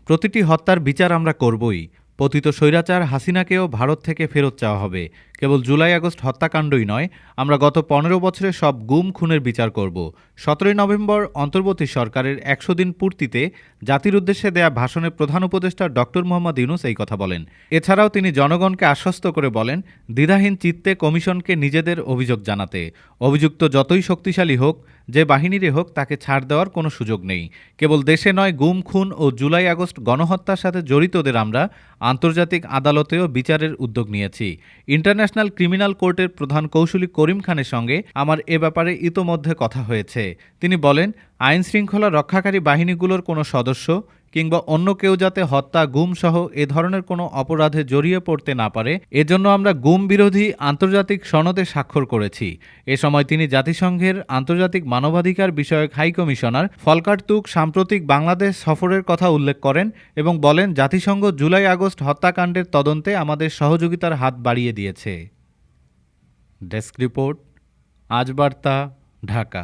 প্রতিটি হত্যার বিচার আমরা করবই। পতিত স্বৈরাচার হাসিনাকেও ভারত থেকে ফেরত চাওয়া হবে। কেবল জুলাই আগস্ট হত্যাকাণ্ডই নয়, আমরা গত ১৫ বছরের সব গুম খুনের বিচার করব। ১৭ নভেম্বর অন্তর্বর্তী সরকারের ১০০ দিন পূর্তিতে জাতির উদ্দেশ্যে দেয়া ভাষণে প্রধান উপদেষ্টা ডক্টর মোহাম্মদ ইউনূস এই কথা বলেন। এছাড়াও তিনি জনগণকে আশ্বস্ত করে বলেন, দ্বিধাহীন চিত্তে কমিশনকে নিজেদের অভিযোগ জানাতে। অভিযুক্ত যতই শক্তিশালী হোক, যে বাহিনীরই হোক, তাকে ছাড় দেওয়ার কোনো সুযোগ নেই। কেবল দেশে নয়, গুম খুন ও জুলাই আগস্ট গণহত্যার সাথে জড়িতদের আমরা আন্তর্জাতিক আদালতেও বিচারের উদ্যোগ নিয়েছি। ইন্টারন্যাশনাল ক্রিমিনাল কোর্টের প্রধান কৌঁসুলি করিম খানের সঙ্গে আমার এ ব্যাপারে ইতোমধ্যে কথা হয়েছে। তিনি বলেন, আইন শৃঙ্খলা রক্ষাকারী বাহিনীগুলোর কোনো সদস্য কিংবা অন্য কেউ যাতে হত্যা, গুম সহ এ ধরনের কোনো অপরাধে জড়িয়ে পড়তে না পারে, এজন্য আমরা গুম বিরোধী আন্তর্জাতিক সনদে স্বাক্ষর করেছি। এ সময় তিনি জাতিসংঘের আন্তর্জাতিক মানবাধিকার বিষয়ক হাই কমিশনার ফলকার তুক সাম্প্রতিক বাংলাদেশ সফরের কথা উল্লেখ করেন এবং বলেন, জাতিসংঘ জুলাই আগস্ট হত্যাকাণ্ডের তদন্তে আমাদের সহযোগিতার হাত বাড়িয়ে দিয়েছে। ডেস্ক রিপোর্ট, আজ বার্তা, ঢাকা।